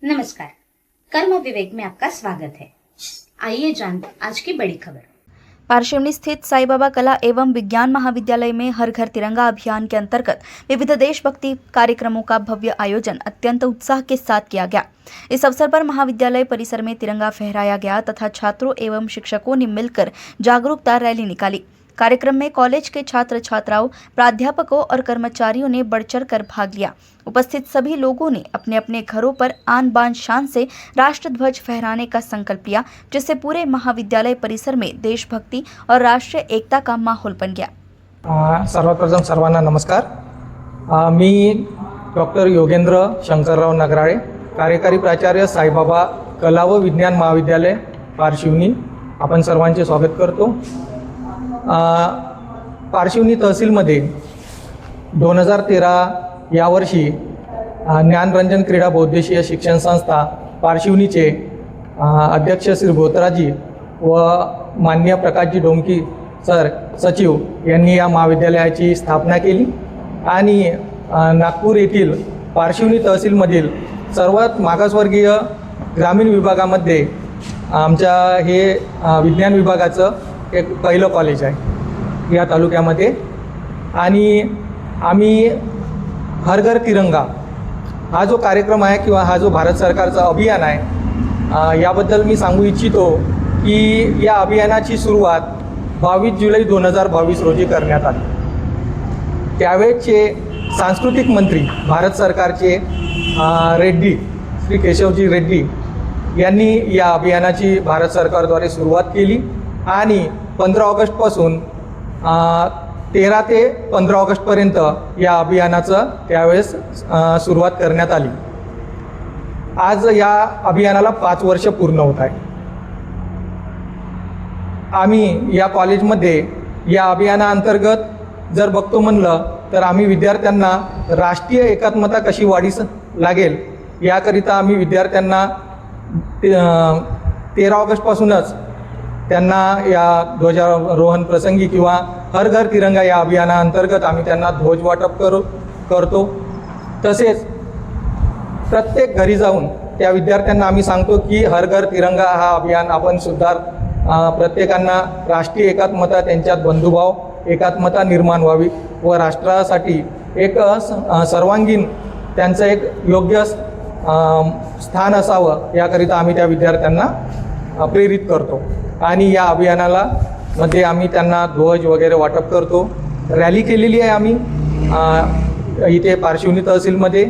नमस्कार, कर्म विवेक में आपका स्वागत है। आइए जानते आज की बड़ी खबर। पारशिवनी स्थित साईं बाबा कला एवं विज्ञान महाविद्यालय में हर घर तिरंगा अभियान के अंतर्गत विविध देशभक्ति कार्यक्रमों का भव्य आयोजन अत्यंत उत्साह के साथ किया गया। इस अवसर पर महाविद्यालय परिसर में तिरंगा फहराया गया तथा छात्रों एवं शिक्षकों ने मिलकर जागरूकता रैली निकाली। कार्यक्रम में कॉलेज के छात्र छात्राओं, प्राध्यापकों और कर्मचारियों ने बढ़ चढ़ कर भाग लिया। उपस्थित सभी लोगों ने अपने अपने घरों पर आन बान शान से राष्ट्रध्वज फहराने का संकल्प लिया, जिससे पूरे महाविद्यालय परिसर में देशभक्ति और राष्ट्रीय एकता का माहौल बन गया। सर्वप्रथम सर्वांना नमस्कार। मी डॉक्टर योगेंद्र शंकरराव नगराळे, कार्यकारी प्राचार्य साईबाबा कला व विज्ञान महाविद्यालय पारशिवनी, आपण सर्वांचे स्वागत करतो। पारशिवनी तहसीलमध्ये 2013 या वर्षी ज्ञानरंजन क्रीडा बहुउद्देशीय शिक्षण संस्था पारशिवनीचे अध्यक्ष श्री भोतराजी व माननीय प्रकाशजी डोमकी सर सचिव यांनी या महाविद्यालयाची स्थापना केली आणि नागपूर येथील पारशिवनी तहसीलमधील सर्वात मागासवर्गीय ग्रामीण विभागामध्ये आमच्या हे विज्ञान विभागाचं एक पहिलं कॉलेज आहे या तालुक्यामध्ये। आणि आम्ही हर घर तिरंगा हा जो कार्यक्रम आहे किंवा हा जो भारत सरकारचा अभियान आहे, याबद्दल मी सांगू इच्छितो की या अभियानाची सुरुवात 22 जुलै 2022 रोजी करण्यात आली। त्यावेळेचे सांस्कृतिक मंत्री भारत सरकारचे रेड्डी श्री केशवजी रेड्डी यांनी या अभियानाची भारत सरकारद्वारे सुरुवात केली आणि 15 ऑगस्टपासून 13 ते 15 ऑगस्टपर्यंत या अभियानाचं त्यावेळेस सुरुवात करण्यात आली। आज या अभियानाला 5 वर्ष पूर्ण होत आहे। आम्ही या कॉलेजमध्ये या अभियानाअंतर्गत जर बघतो म्हणलं तर आम्ही विद्यार्थ्यांना राष्ट्रीय एकात्मता कशी वाढीस लागेल याकरिता आम्ही विद्यार्थ्यांना 13 ऑगस्टपासूनच त्यांना या ध्वजारोहण प्रसंगी किंवा हर घर तिरंगा या अभियानाअंतर्गत आम्ही त्यांना ध्वज वाटप करतो। तसेच प्रत्येक घरी जाऊन त्या विद्यार्थ्यांना आम्ही सांगतो की हर घर तिरंगा हा अभियान आपण सुद्धा प्रत्येकांना राष्ट्रीय एकात्मता, त्यांच्यात बंधुभाव एकात्मता निर्माण व्हावी व राष्ट्रासाठी एक सर्वांगीण त्यांचं एक योग्य स्थान असावं याकरिता आम्ही त्या विद्यार्थ्यांना प्रेरित करतो। आणि या अभियानाला मध्ये आम्ही त्यांना ध्वज वगैरे वाटप करतो। रॅली केलेली आहे आम्ही इथे पारशिवनी तहसीलमध्ये।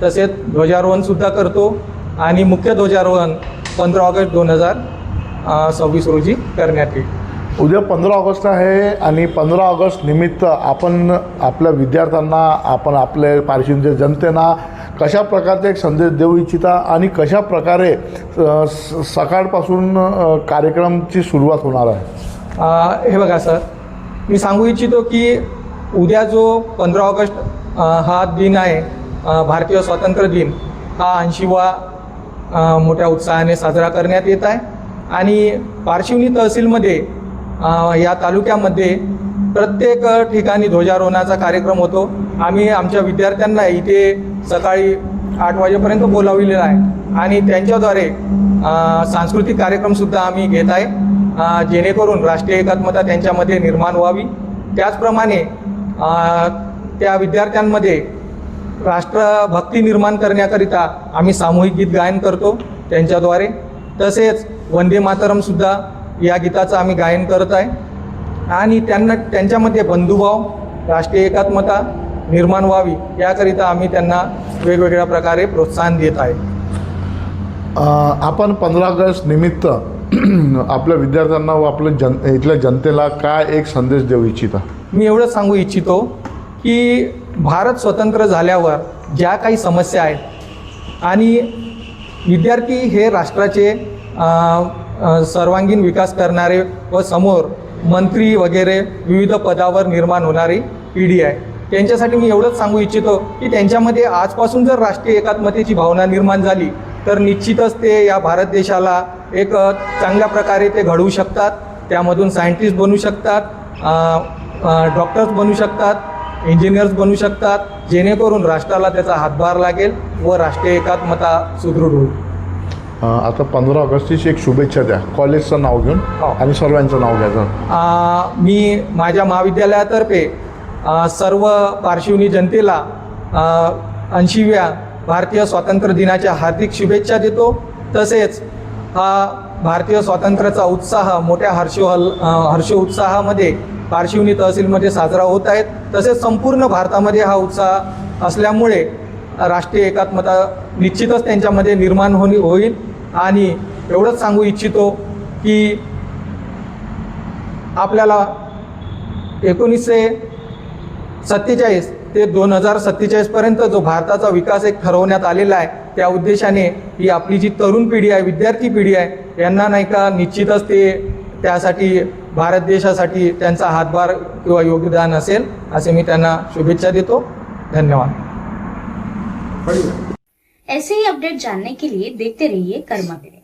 तसेच ध्वजारोहणसुद्धा करतो आणि मुख्य ध्वजारोहण 15 ऑगस्ट 2026 रोजी करण्यात येईल। उद्या 15 ऑगस्ट आहे आणि 15 ऑगस्ट निमित्त आपण आपल्या विद्यार्थ्यांना, आपण आपल्या पारशिवनीच्या जनतेला कशा प्रकारचा एक संदेश देऊ इच्छिता आणि कशा प्रकारे सकाळपासून कार्यक्रमची सुरुवात होणार आहे? हे बघा सर, मी सांगू इच्छितो की उद्या जो 15 ऑगस्ट हा दिन आहे, भारतीय स्वातंत्र्य दिन, हा 80वा मोठ्या उत्साहाने साजरा करण्यात येत आहे। आणि पारशिवनी तहसीलमध्ये या तालुक्यामध्ये प्रत्येक ठिकाणी ध्वजारोहणाचा कार्यक्रम होतो। आम्ही आमच्या विद्यार्थ्यांना इथे सकाळी 8 वाजेपर्यंत बोलावलेलं आहे आणि त्यांच्याद्वारे सांस्कृतिक कार्यक्रमसुद्धा आम्ही घेत आहे, जेणेकरून राष्ट्रीय एकात्मता त्यांच्यामध्ये निर्माण व्हावी। त्याचप्रमाणे त्या विद्यार्थ्यांमध्ये राष्ट्रभक्ती निर्माण करण्याकरिता आम्ही सामूहिक गीत गायन करतो त्यांच्याद्वारे। तसेच वंदे मातरमसुद्धा या गीताचं आम्ही गायन करत आहे आणि त्यांच्यामध्ये बंधुभाव, राष्ट्रीय एकात्मता निर्माण व्हावी याकरिता आम्ही त्यांना वेगवेगळ्या प्रकारे प्रोत्साहन देत आहे। आपण 15 ऑगस्ट निमित्त आपल्या विद्यार्थ्यांना व आपल्या इथल्या जनतेला काय एक संदेश देऊ इच्छिता? मी एवढंच सांगू इच्छितो की भारत स्वतंत्र झाल्यावर ज्या काही समस्या आहेत आणि विद्यार्थी हे राष्ट्राचे सर्वांगीण विकास करणारे व समोर मंत्री वगैरे विविध पदावर निर्माण होणारी पिढी आहे, त्यांच्यासाठी मी एवढंच सांगू इच्छितो की त्यांच्यामध्ये आजपासून जर राष्ट्रीय एकात्मतेची भावना निर्माण झाली तर निश्चितच ते या भारत देशाला एक चांगल्या प्रकारे ते घडवू शकतात। त्यामधून सायंटिस्ट बनू शकतात, डॉक्टर्स बनू शकतात इंजिनियर्स बनू शकतात, जेणेकरून राष्ट्राला त्याचा हातभार लागेल व राष्ट्रीय एकात्मता सुदृढ होईल. आता 15 ऑगस्टची एक शुभेच्छा द्या, कॉलेजचं नाव घेऊन आणि सर्वांचं नाव घ्यायचं. मी माझ्या महाविद्यालयातर्फे सर्व पारशिवनी जनतेला 80व्या भारतीय स्वातंत्र्य दिनाच्या हार्दिक शुभेच्छा देतो. तसेच हा भारतीय स्वातंत्र्याचा उत्साह मोठ्या हर्षोत्साहामध्ये पारशिवनी तहसीलमध्ये साजरा होत आहेत. तसेच संपूर्ण भारतामध्ये हा उत्साह असल्यामुळे राष्ट्रीय एकात्मता निश्चितच त्यांच्यामध्ये निर्माण होईल. आणि एवढंच सांगू इच्छितो की आपल्याला 1947 ते 2047 पर्यंत जो भारताचा विकास एक ठरवण्यात आलेला आहे, त्या उद्देशाने ही आपली जी तरुण पिढी आहे, विद्यार्थी पिढी आहे, यांना नाही का निश्चितच ते त्यासाठी भारत देशासाठी त्यांचा हातभार किंवा योगदान असेल असे मी त्यांना शुभेच्छा देतो. धन्यवाद. ऐसे ही अपडेट जानने के लिए देखते रहिए कर्मा विवेक.